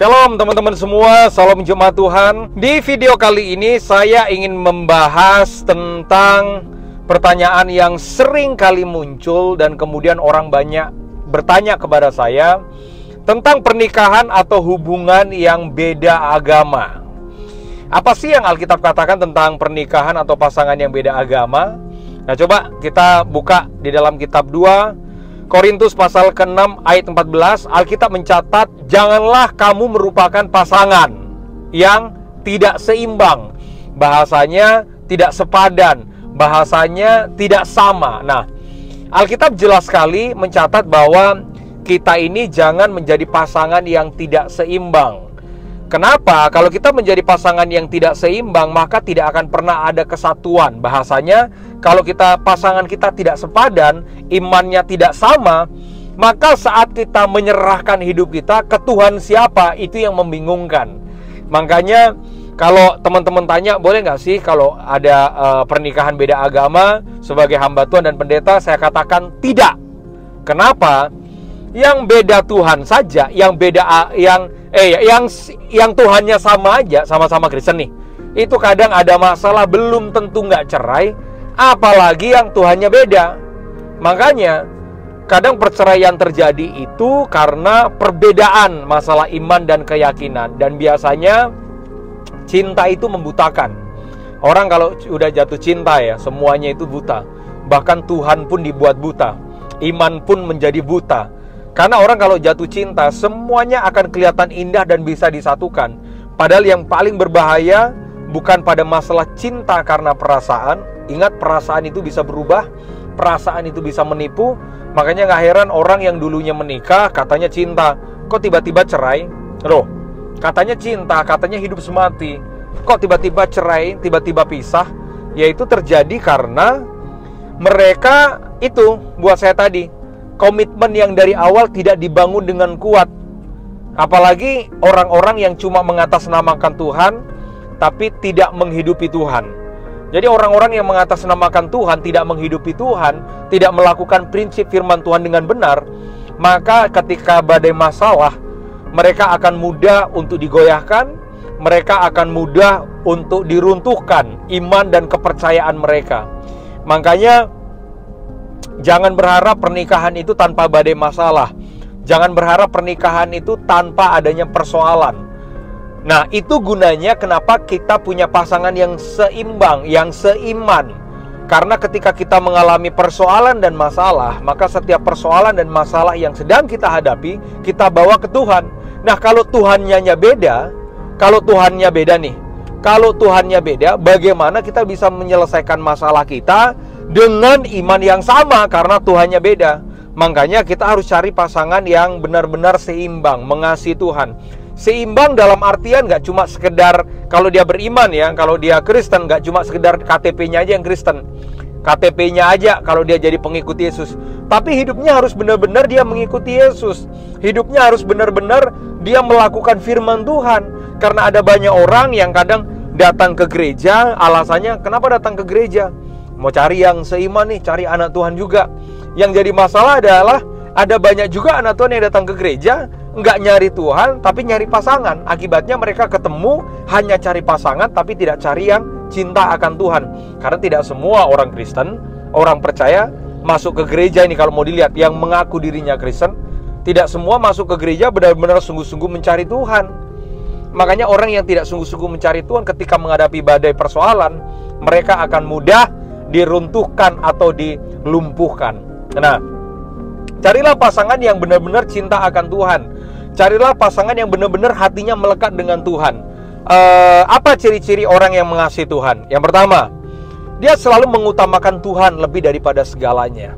Shalom teman-teman semua, salam jemaat Tuhan. Di video kali ini saya ingin membahas tentang pertanyaan yang sering kali muncul dan kemudian orang banyak bertanya kepada saya tentang pernikahan atau hubungan yang beda agama. Apa sih yang Alkitab katakan tentang pernikahan atau pasangan yang beda agama? Nah, coba kita buka di dalam kitab 2 Korintus pasal ke-6 ayat 14. Alkitab mencatat, janganlah kamu merupakan pasangan yang tidak seimbang. Bahasanya tidak sepadan, bahasanya tidak sama. Nah, Alkitab jelas sekali mencatat bahwa kita ini jangan menjadi pasangan yang tidak seimbang. Kenapa? Kalau kita menjadi pasangan yang tidak seimbang, maka tidak akan pernah ada kesatuan. Bahasanya, kalau pasangan kita tidak sepadan, imannya tidak sama, maka saat kita menyerahkan hidup kita ke Tuhan siapa, itu yang membingungkan. Makanya, kalau teman-teman tanya, boleh nggak sih kalau ada pernikahan beda agama sebagai hamba Tuhan dan pendeta? Saya katakan tidak. Kenapa? Yang beda Tuhan saja, yang Tuhannya sama aja, sama-sama Kristen nih, itu kadang ada masalah, belum tentu nggak cerai, apalagi yang Tuhannya beda. Makanya kadang perceraian terjadi itu karena perbedaan masalah iman dan keyakinan. Dan biasanya cinta itu membutakan. Orang kalau udah jatuh cinta ya, semuanya itu buta. Bahkan Tuhan pun dibuat buta, iman pun menjadi buta. Karena orang kalau jatuh cinta, semuanya akan kelihatan indah dan bisa disatukan. Padahal yang paling berbahaya bukan pada masalah cinta karena perasaan. Ingat, perasaan itu bisa berubah, perasaan itu bisa menipu. Makanya gak heran orang yang dulunya menikah, katanya cinta, kok tiba-tiba cerai? Loh, katanya cinta, katanya hidup semati, kok tiba-tiba cerai, tiba-tiba pisah? Yaitu terjadi karena mereka itu, buat saya tadi, komitmen yang dari awal tidak dibangun dengan kuat. Apalagi orang-orang yang cuma mengatasnamakan Tuhan tapi tidak menghidupi Tuhan. Jadi orang-orang yang mengatasnamakan Tuhan, tidak menghidupi Tuhan, tidak melakukan prinsip firman Tuhan dengan benar, maka ketika badai masalah, mereka akan mudah untuk digoyahkan, mereka akan mudah untuk diruntuhkan iman dan kepercayaan mereka. Makanya jangan berharap pernikahan itu tanpa badai masalah. Jangan berharap pernikahan itu tanpa adanya persoalan. Nah, itu gunanya kenapa kita punya pasangan yang seimbang, yang seiman. Karena ketika kita mengalami persoalan dan masalah, maka setiap persoalan dan masalah yang sedang kita hadapi, kita bawa ke Tuhan. Nah, kalau Tuhannya beda, kalau Tuhannya beda, bagaimana kita bisa menyelesaikan masalah kita dengan iman yang sama karena Tuhannya beda? Makanya kita harus cari pasangan yang benar-benar seimbang, mengasihi Tuhan. Seimbang dalam artian gak cuma sekedar kalau dia beriman ya, kalau dia Kristen gak cuma sekedar KTP-nya aja yang Kristen, KTP-nya aja kalau dia jadi pengikut Yesus. Tapi hidupnya harus benar-benar dia mengikuti Yesus. Hidupnya harus benar-benar dia melakukan firman Tuhan. Karena ada banyak orang yang kadang datang ke gereja, alasannya kenapa datang ke gereja? Mau cari yang seiman nih, cari anak Tuhan juga. Yang jadi masalah adalah ada banyak juga anak Tuhan yang datang ke gereja, nggak nyari Tuhan, tapi nyari pasangan. Akibatnya mereka ketemu, hanya cari pasangan, tapi tidak cari yang cinta akan Tuhan. Karena tidak semua orang Kristen, orang percaya, masuk ke gereja ini kalau mau dilihat, yang mengaku dirinya Kristen, tidak semua masuk ke gereja benar-benar sungguh-sungguh mencari Tuhan. Makanya orang yang tidak sungguh-sungguh mencari Tuhan ketika menghadapi badai persoalan, mereka akan mudah diruntuhkan atau dilumpuhkan. Nah, carilah pasangan yang benar-benar cinta akan Tuhan. Carilah pasangan yang benar-benar hatinya melekat dengan Tuhan. Apa ciri-ciri orang yang mengasihi Tuhan? Yang pertama, dia selalu mengutamakan Tuhan lebih daripada segalanya.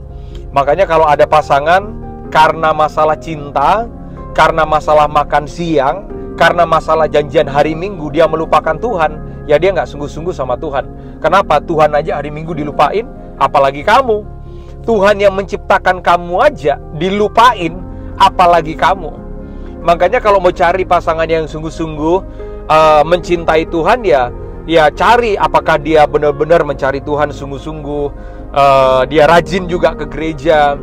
Makanya kalau ada pasangan karena masalah cinta, karena masalah makan siang, karena masalah janjian hari Minggu dia melupakan Tuhan, ya dia nggak sungguh-sungguh sama Tuhan. Kenapa? Tuhan aja hari Minggu dilupain, apalagi kamu. Tuhan yang menciptakan kamu aja dilupain, apalagi kamu. Makanya kalau mau cari pasangan yang sungguh-sungguh mencintai Tuhan, ya cari apakah dia benar-benar mencari Tuhan sungguh-sungguh, dia rajin juga ke gereja.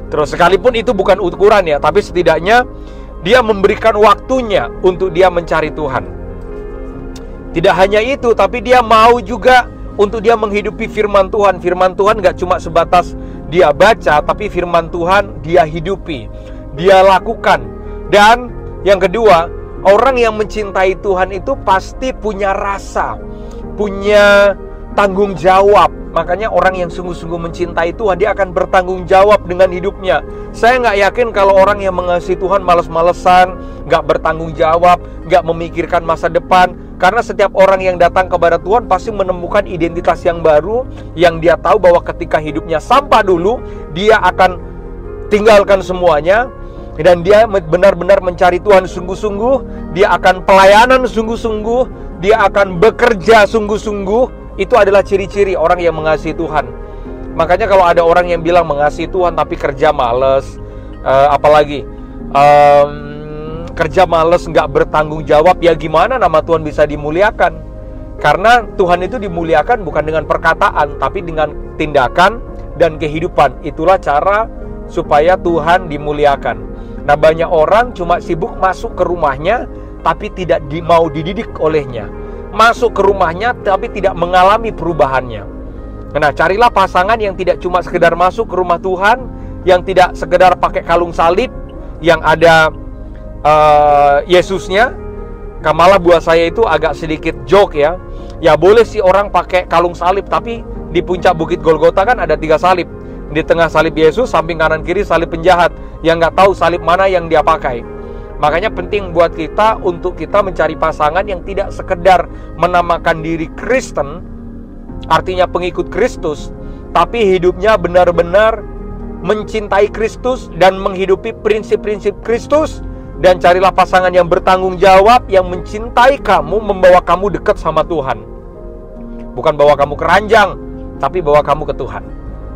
Terus sekalipun itu bukan ukuran ya, tapi setidaknya dia memberikan waktunya untuk dia mencari Tuhan. Tidak hanya itu, tapi dia mau juga untuk dia menghidupi firman Tuhan. Firman Tuhan gak cuma sebatas dia baca, tapi firman Tuhan dia hidupi, dia lakukan. Dan yang kedua, orang yang mencintai Tuhan itu pasti punya rasa, punya tanggung jawab. Makanya orang yang sungguh-sungguh mencintai Tuhan, dia akan bertanggung jawab dengan hidupnya. Saya nggak yakin kalau orang yang mengasihi Tuhan males-malesan, nggak bertanggung jawab, nggak memikirkan masa depan. Karena setiap orang yang datang kepada Tuhan pasti menemukan identitas yang baru, yang dia tahu bahwa ketika hidupnya sampah dulu, dia akan tinggalkan semuanya, dan dia benar-benar mencari Tuhan sungguh-sungguh. Dia akan pelayanan sungguh-sungguh, dia akan bekerja sungguh-sungguh. Itu adalah ciri-ciri orang yang mengasihi Tuhan. Makanya kalau ada orang yang bilang mengasihi Tuhan tapi kerja males, kerja males, nggak bertanggung jawab, ya gimana nama Tuhan bisa dimuliakan? Karena Tuhan itu dimuliakan bukan dengan perkataan, tapi dengan tindakan dan kehidupan. Itulah cara supaya Tuhan dimuliakan. Nah, banyak orang cuma sibuk masuk ke rumahnya, tapi tidak mau dididik olehnya. Masuk ke rumahnya tapi tidak mengalami perubahannya. Nah, carilah pasangan yang tidak cuma sekedar masuk ke rumah Tuhan, yang tidak sekedar pakai kalung salib yang ada Yesusnya. Malah buat saya itu agak sedikit joke ya. Ya boleh sih orang pakai kalung salib, tapi di puncak Bukit Golgota kan ada 3 salib. Di tengah salib Yesus, samping kanan kiri salib penjahat, yang nggak tahu salib mana yang dia pakai. Makanya penting buat kita untuk kita mencari pasangan yang tidak sekedar menamakan diri Kristen, artinya pengikut Kristus, tapi hidupnya benar-benar mencintai Kristus dan menghidupi prinsip-prinsip Kristus. Dan carilah pasangan yang bertanggung jawab, yang mencintai kamu, membawa kamu dekat sama Tuhan. Bukan bawa kamu ke ranjang, tapi bawa kamu ke Tuhan.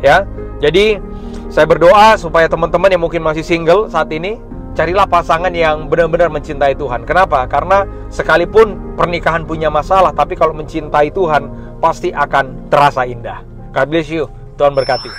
Ya, jadi saya berdoa supaya teman-teman yang mungkin masih single saat ini, carilah pasangan yang benar-benar mencintai Tuhan. Kenapa? Karena sekalipun pernikahan punya masalah, tapi kalau mencintai Tuhan pasti akan terasa indah. God bless you. Tuhan berkati.